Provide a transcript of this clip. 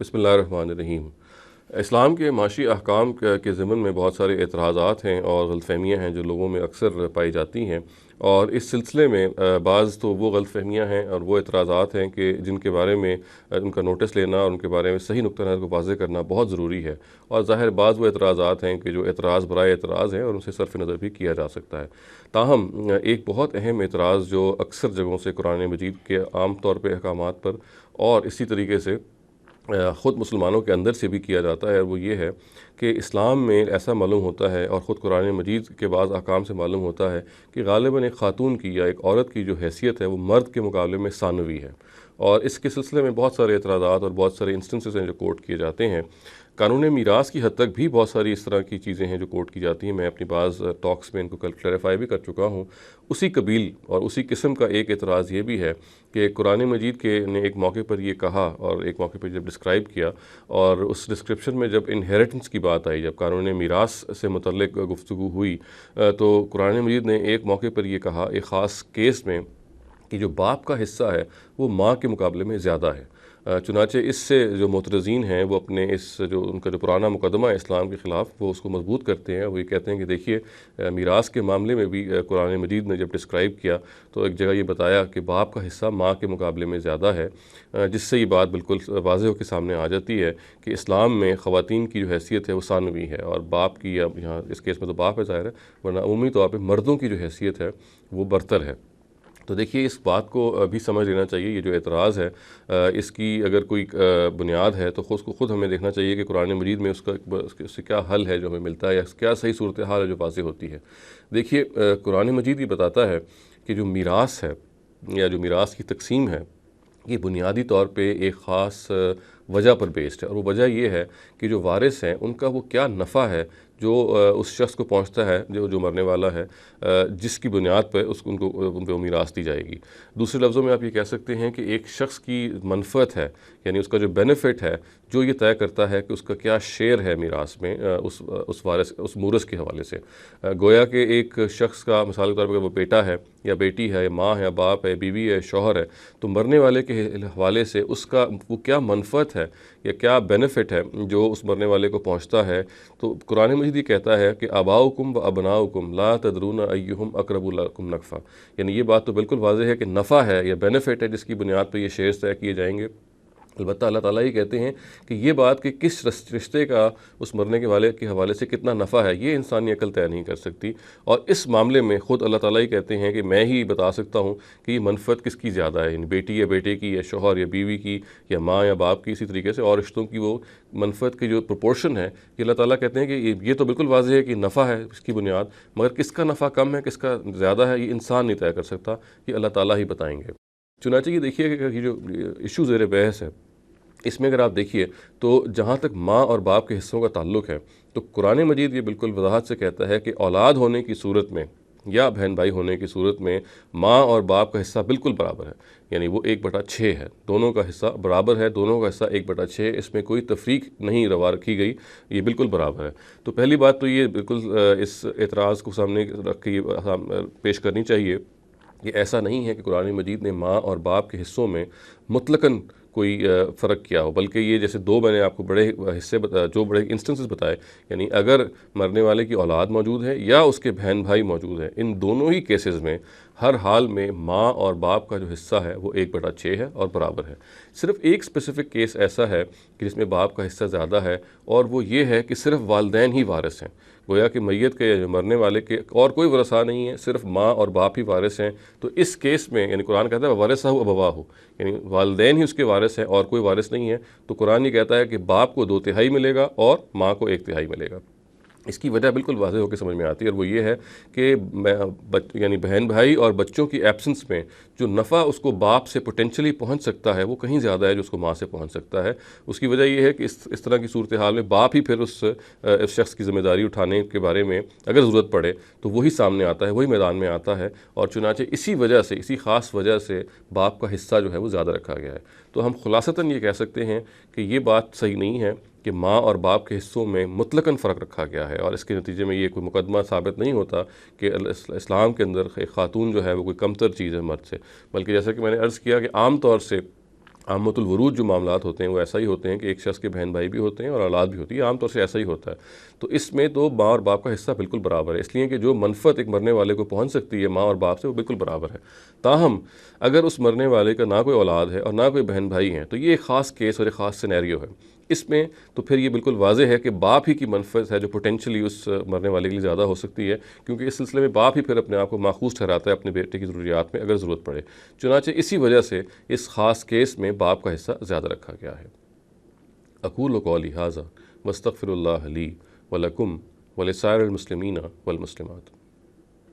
बिस्मिल्लाहिर्रहमानिर्रहीम। इस्लाम के माशी अहकाम के ज़िमन में बहुत सारे एतराज़ात हैं और गलतफ़हमियाँ हैं जो लोगों में अक्सर पाई जाती हैं। और इस सिलसिले में बाज़ तो वो गलतफ़हमियाँ हैं और वो एतराज़ात हैं कि जिनके बारे में उनका नोटिस लेना और उनके बारे में सही नुक्ता नज़र को वाज़ेह करना बहुत ज़रूरी है। और ज़ाहिर बाज़ वो एतराज़ात हैं कि जो एतराज़ बराए एतराज़ हैं और उनसे सर्फ़ नज़र भी किया जा सकता है। ताहम एक बहुत अहम एतराज़ जो अक्सर जगहों से कुरान मजीद के आम तौर पे अहकामात पर और इसी तरीके से ख़ुद मुसलमानों के अंदर से भी किया जाता है, वो ये है कि इस्लाम में ऐसा मालूम होता है और ख़ुद कुरान मजीद के बाज़ अहकाम से मालूम होता है कि ग़ालिबन एक ख़ातून की या एक औरत की जो हैसियत है वो मर्द के मुकाबले में सानवी है। और इसके सिलसिले में बहुत सारे एतराज़ात और बहुत सारे इंस्टेंसेस हैं जो कोट किए जाते हैं। कानून मीरास की हद तक भी बहुत सारी इस तरह की चीज़ें हैं जो कोट की जाती हैं। मैं अपनी बाज़ टॉक्स में इनको कल क्लैरिफाई भी कर चुका हूँ। उसी कबील और उसी किस्म का एक एतराज़ ये भी है कि कुरान मजीद के ने एक मौके पर ये कहा और एक मौके पर जब डिस्क्राइब किया और उस डिस्क्रिप्शन में जब इनहेरिटेंस की बात आई, जब कानून मीरास से मुतल्लिक़ गुफ्तगू हुई तो कुरान मजीद ने एक मौके पर ये कहा एक ख़ास केस में कि जो बाप का हिस्सा है वो माँ के मुकाबले में ज़्यादा है। चुनाचे इससे जो मुतरज़ीन हैं वो अपने इस जो उनका जो पुराना मुकदमा है इस्लाम के ख़िलाफ़ वो उसको मजबूत करते हैं। वो ये कहते हैं कि देखिए मीरास के मामले में भी कुरान मजीद ने जब डिस्क्राइब किया तो एक जगह ये बताया कि बाप का हिस्सा माँ के मुकाबले में ज़्यादा है, जिससे ये बात बिल्कुल वाज़ेह होकर सामने आ जाती है कि इस्लाम में ख़वातीन की जो हैसियत है वो सानवी है और बाप की, या यहाँ इस केस में तो बाप है ज़ाहिर है, वरना उम्मी तौर पर मर्दों की जो हैसियत है वो बरतर है। तो देखिए इस बात को भी समझ लेना चाहिए। ये जो एतराज़ है इसकी अगर कोई बुनियाद है तो उसको ख़ुद हमें देखना चाहिए कि कुरान मजीद में उससे क्या हल है जो हमें मिलता है या क्या सही सूरत हाल है जो वाज़ेह होती है। देखिए कुरान मजीद ये बताता है कि जो मीरास है या जो मीरास की तकसीम है ये बुनियादी तौर पे एक ख़ास वजह पर बेस्ड है और वो वजह ये है कि जो वारिस हैं उनका वो क्या नफ़ा है जो उस शख्स को पहुंचता है जो मरने वाला है, जिसकी बुनियाद पर उनको उन पर मीरास दी जाएगी। दूसरे लफ्ज़ों में आप ये कह सकते हैं कि एक शख्स की मनफ़त है, यानी उसका जो बेनिफिट है जो ये तय करता है कि उसका क्या शेयर है मीरास में उस वारिस उस मूरस के हवाले से। गोया कि एक शख्स का मिसाल के तौर पर वो बेटा है या बेटी है या माँ है या बाप है, बीवी है, शौहर है, तो मरने वाले के हवाले से उसका वो क्या मनफ़त है या क्या बेनिफिट है जो उस मरने वाले को पहुँचता है। तो कुरान मजीद ये कहता है कि आबाउकुम व अबनाउकुम ला तदरूना अय्युहुम अक़रबु लकुम नफ़ा, यानी ये बात तो बिल्कुल वाज़ेह है कि नफ़ा है या बेनिफिट है जिसकी बुनियाद पर ये शेयर्स तय किए जाएंगे। अलबत्ता अल्लाह ताला ही कहते हैं कि ये बात कि किस रिश्ते का उस मरने के वाले के हवाले से कितना नफ़ा है ये इंसानी अकल तय नहीं कर सकती। और इस मामले में ख़ुद अल्लाह ताला ही कहते हैं कि मैं ही बता सकता हूँ कि ये मनफ़त किसकी ज़्यादा है, बेटी या बेटे की या शौहर या बीवी की या माँ या बाप की, इसी तरीके से और रिश्तों की वो मनफ़त की जो प्रोपोर्शन है ये अल्लाह ताला कहते हैं कि ये तो बिल्कुल वाज़ेह है कि नफ़ा है इसकी बुनियाद, मगर किसका नफ़ा कम है किसका ज़्यादा है ये इंसान नहीं तय कर सकता, ये अल्लाह ताला ही बताएँगे। चुनांचे ये देखिए कि जो इशू ज़ेर बहस है इसमें अगर आप देखिए तो जहाँ तक माँ और बाप के हिस्सों का ताल्लुक़ है तो कुरान मजीद ये बिल्कुल वज़ाहत से कहता है कि औलाद होने की सूरत में या बहन भाई होने की सूरत में माँ और बाप का हिस्सा बिल्कुल बराबर है, यानी वो 1/6 है, दोनों का हिस्सा बराबर है, दोनों का हिस्सा 1/6, इसमें कोई तफरीक नहीं रवा रखी गई, ये बिल्कुल बराबर है। तो पहली बात तो ये बिल्कुल इस एतराज़ को सामने रख के पेश करनी चाहिए कि ऐसा नहीं है कि कुरान मजीद ने माँ और बाप के हिस्सों में मुतलकन कोई फ़र्क किया हो, बल्कि ये जैसे दो मैंने आपको बड़े हिस्से जो बड़े इंस्टेंसेस बताए, यानी अगर मरने वाले की औलाद मौजूद है या उसके बहन भाई मौजूद हैं, इन दोनों ही केसेस में हर हाल में माँ और बाप का जो हिस्सा है वो 1/6 है और बराबर है। सिर्फ़ एक स्पेसिफ़िक केस ऐसा है कि जिसमें बाप का हिस्सा ज़्यादा है और वो ये है कि सिर्फ़ वालिदैन ही वारिस हैं। गोया कि मैयत के या मरने वाले के और कोई वरसा नहीं है, सिर्फ माँ और बाप ही वारिस हैं। तो इस केस में यानी कुरान कहता है वारिसहु अबवाहु, यानी वालिदैन ही उसके वारिस हैं और कोई वारिस नहीं है। तो कुरान ये कहता है कि बाप को 2/3 मिलेगा और माँ को 1/3 मिलेगा। इसकी वजह बिल्कुल वाज़ेह होकर समझ में आती है और वो ये है कि यानी बहन भाई और बच्चों की एब्सेंस में जो नफ़ा उसको बाप से पोटेंशली पहुंच सकता है वो कहीं ज़्यादा है जो उसको माँ से पहुंच सकता है। उसकी वजह ये है कि इस तरह की सूरत हाल में बाप ही फिर उस शख्स की ज़िम्मेदारी उठाने के बारे में अगर ज़रूरत पड़े तो वही सामने आता है, वही मैदान में आता है और चुनाचे इसी वजह से, इसी ख़ास वजह से बाप का हिस्सा जो है वो ज़्यादा रखा गया है। तो हम खुलासतन ये कह सकते हैं कि ये बात सही नहीं है कि माँ और बाप के हिस्सों में मुतलकन फ़र्क रखा गया है और इसके नतीजे में ये कोई मुकदमा साबित नहीं होता कि इस्लाम के अंदर एक ख़ातून जो है वो कोई कमतर चीज़ है मर्द से, बल्कि जैसा कि मैंने अर्ज़ किया कि आम तौर से आमतुल वरूद जो मामलात होते हैं वो ऐसा ही होते हैं कि एक शख्स के बहन भाई भी होते हैं और औलाद भी होती है, आमतौर से ऐसा ही होता है। तो इसमें तो माँ और बाप का हिस्सा बिल्कुल बराबर है, इसलिए कि जो मनफ़त एक मरने वाले को पहुँच सकती है माँ और बाप से, वो बिल्कुल बराबर है। ताहम अगर उस मरने वाले का ना कोई औलाद है और ना कोई बहन भाई हैं, तो ये एक ख़ास केस और एक ख़ास सिनेरियो है। इसमें तो फिर ये बिल्कुल वाज़ेह है कि बाप ही की मनफ़त है जो पोटेंशियली उस मरने वाले के लिए ज़्यादा हो सकती है, क्योंकि इस सिलसिले में बाप ही फिर अपने आप को माखूज़ ठहराता है अपने बेटे की ज़रूरियात में अगर ज़रूरत पड़े। चुनांचे इसी वजह से इस ख़ास केस में बाप का हिस्सा ज़्यादा रखा गया है। अक़ूलु क़ौली हाज़ा वस्तग़फ़िरुल्लाह ली व लकुम व लिसाइरिल मुस्लिमीना वल मुस्लिमात।